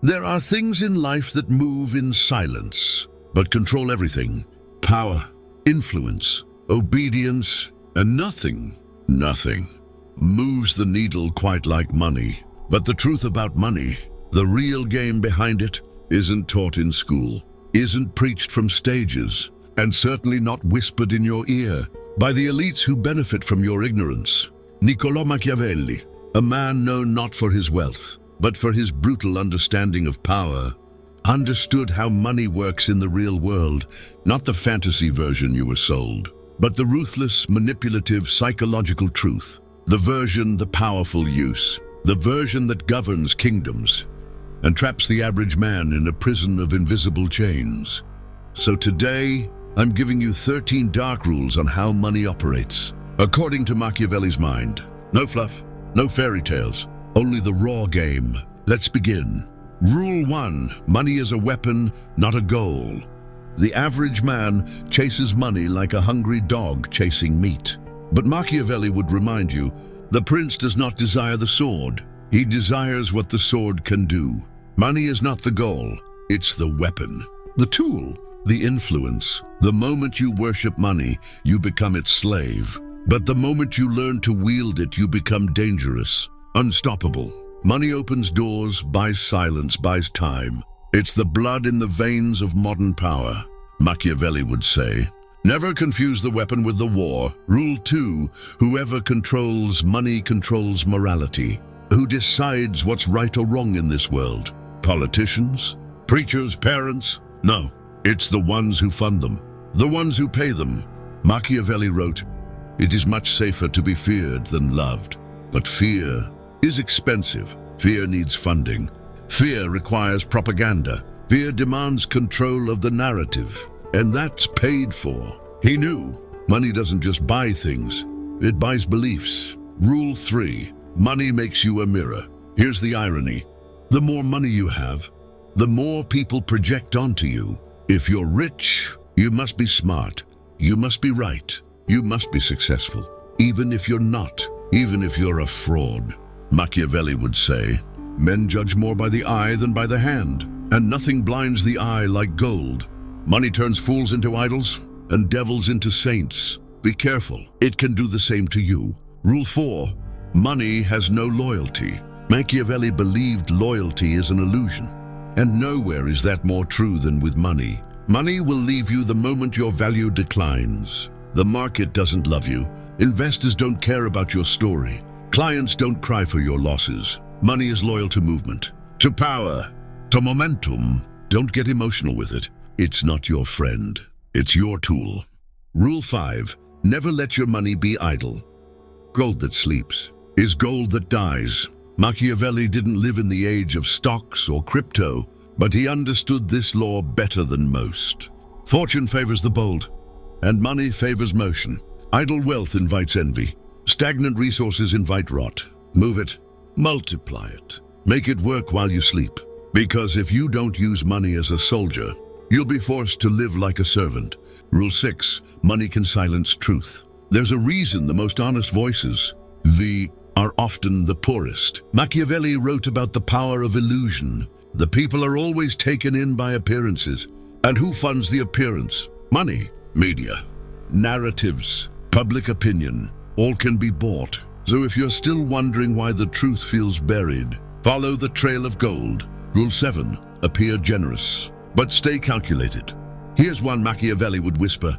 There are things in life that move in silence, but control everything. Power, influence, obedience, and nothing moves the needle quite like money. But the truth about money, the real game behind it, isn't taught in school, isn't preached from stages, and certainly not whispered in your ear by the elites who benefit from your ignorance. Niccolò Machiavelli, a man known not for his wealth, but for his brutal understanding of power, understood how money works in the real world, not the fantasy version you were sold, but the ruthless, manipulative, psychological truth, the version the powerful use, the version that governs kingdoms and traps the average man in a prison of invisible chains. So today, I'm giving you 13 dark rules on how money operates, according to Machiavelli's mind. No fluff, no fairy tales, only the raw game. Let's begin. Rule 1, money is a weapon, not a goal. The average man chases money like a hungry dog chasing meat. But Machiavelli would remind you, the prince does not desire the sword. He desires what the sword can do. Money is not the goal, it's the weapon. The tool, the influence. The moment you worship money, you become its slave. But the moment you learn to wield it, you become dangerous, unstoppable. Money opens doors, buys silence, buys time. It's the blood in the veins of modern power. Machiavelli would say, never confuse the weapon with the war. Rule 2, whoever controls money controls morality. Who decides what's right or wrong in this world? Politicians? Preachers? Parents? No, it's the ones who fund them, the ones who pay them. Machiavelli wrote, it is much safer to be feared than loved. But fear is expensive. Fear needs funding. Fear requires propaganda. Fear demands control of the narrative, and that's paid for. He knew money doesn't just buy things, it buys beliefs. Rule 3, money makes you a mirror. Here's the irony. The more money you have, the more people project onto you. If you're rich, you must be smart. You must be right. You must be successful. Even if you're not, even if you're a fraud. Machiavelli would say, men judge more by the eye than by the hand, and nothing blinds the eye like gold. Money turns fools into idols and devils into saints. Be careful, it can do the same to you. Rule 4, money has no loyalty. Machiavelli believed loyalty is an illusion, and nowhere is that more true than with money. Money will leave you the moment your value declines. The market doesn't love you. Investors don't care about your story. Clients don't cry for your losses. Money is loyal to movement, to power, to momentum. Don't get emotional with it. It's not your friend. It's your tool. Rule 5, never let your money be idle. Gold that sleeps is gold that dies. Machiavelli didn't live in the age of stocks or crypto, but he understood this law better than most. Fortune favors the bold, and money favors motion. Idle wealth invites envy. Stagnant resources invite rot. Move it, multiply it, make it work while you sleep. Because if you don't use money as a soldier, you'll be forced to live like a servant. Rule 6, money can silence truth. There's a reason the most honest voices, are often the poorest. Machiavelli wrote about the power of illusion. The people are always taken in by appearances. And who funds the appearance? Money, media, narratives, public opinion, all can be bought. So if you're still wondering why the truth feels buried, follow the trail of gold. Rule 7, appear generous, but stay calculated. Here's one Machiavelli would whisper,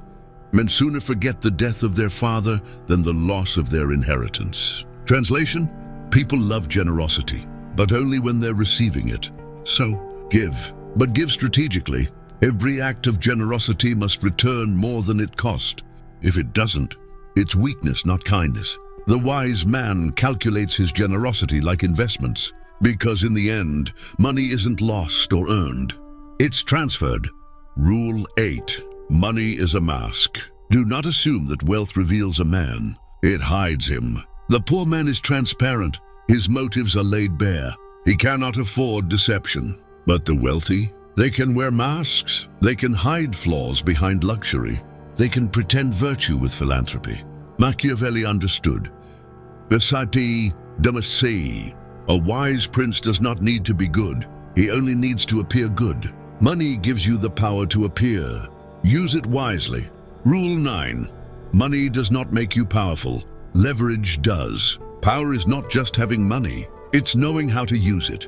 men sooner forget the death of their father than the loss of their inheritance. Translation, people love generosity, but only when they're receiving it. So, give, but give strategically. Every act of generosity must return more than it cost. If it doesn't, it's weakness, not kindness. The wise man calculates his generosity like investments, because in the end, money isn't lost or earned. It's transferred. Rule 8, money is a mask. Do not assume that wealth reveals a man. It hides him. The poor man is transparent. His motives are laid bare. He cannot afford deception. But the wealthy, they can wear masks. They can hide flaws behind luxury. They can pretend virtue with philanthropy. Machiavelli understood. Versati demacy. A wise prince does not need to be good. He only needs to appear good. Money gives you the power to appear. Use it wisely. Rule 9. Money does not make you powerful. Leverage does. Power is not just having money, it's knowing how to use it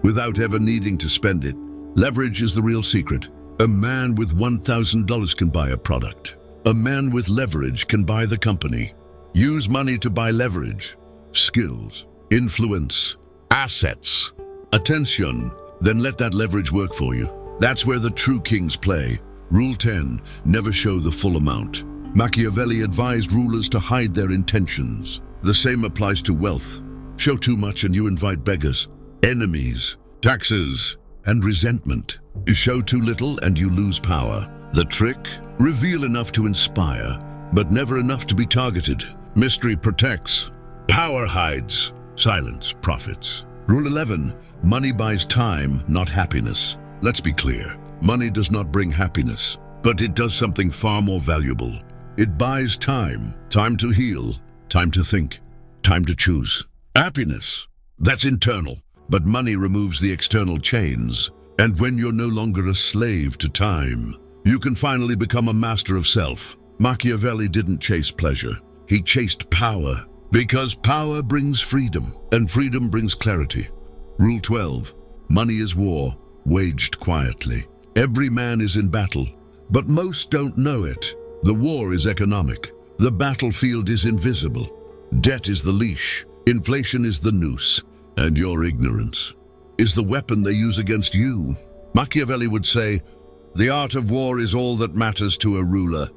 without ever needing to spend it. Leverage is the real secret. A man with $1,000 can buy a product. A man with leverage can buy the company. Use money to buy leverage, skills, influence, assets, attention, then let that leverage work for you. That's where the true kings play. Rule 10, never show the full amount. Machiavelli advised rulers to hide their intentions. The same applies to wealth. Show too much and you invite beggars, enemies, taxes, and resentment. You show too little and you lose power. The trick? Reveal enough to inspire, but never enough to be targeted. Mystery protects. Power hides. Silence profits. Rule 11, money buys time, not happiness. Let's be clear. Money does not bring happiness, but it does something far more valuable. It buys time. Time to heal. Time to think. Time to choose. Happiness, that's internal. But money removes the external chains. And when you're no longer a slave to time, you can finally become a master of self. Machiavelli didn't chase pleasure. He chased power, because power brings freedom, and freedom brings clarity. Rule 12, money is war, waged quietly. Every man is in battle, but most don't know it. The war is economic. The battlefield is invisible. Debt is the leash. Inflation is the noose. And your ignorance is the weapon they use against you. Machiavelli would say, the art of war is all that matters to a ruler.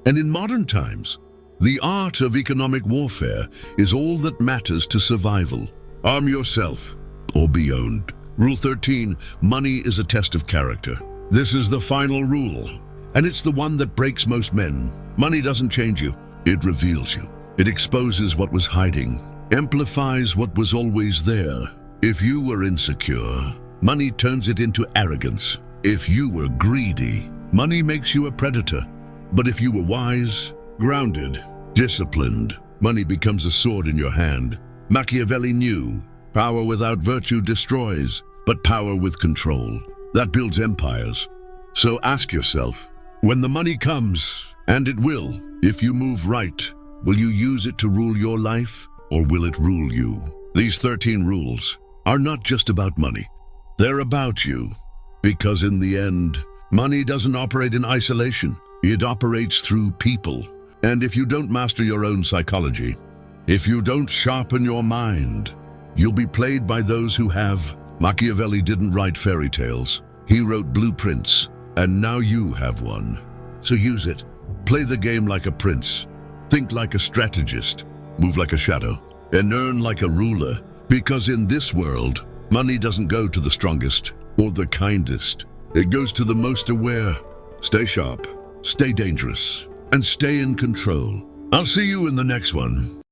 And in modern times, the art of economic warfare is all that matters to survival. Arm yourself or be owned. Rule 13, money is a test of character. This is the final rule, and it's the one that breaks most men. Money doesn't change you, it reveals you. It exposes what was hiding, amplifies what was always there. If you were insecure, money turns it into arrogance. If you were greedy, money makes you a predator. But if you were wise, grounded, disciplined, money becomes a sword in your hand. Machiavelli knew, power without virtue destroys, but power with control, that builds empires. So ask yourself, when the money comes, and it will, if you move right, will you use it to rule your life, or will it rule you? These 13 rules are not just about money. They're about you. Because in the end, money doesn't operate in isolation. It operates through people. And if you don't master your own psychology, if you don't sharpen your mind, you'll be played by those who have. Machiavelli didn't write fairy tales. He wrote blueprints, and now you have one. So use it. Play the game like a prince. Think like a strategist. Move like a shadow. And earn like a ruler. Because in this world, money doesn't go to the strongest or the kindest. It goes to the most aware. Stay sharp, stay dangerous, and stay in control. I'll see you in the next one.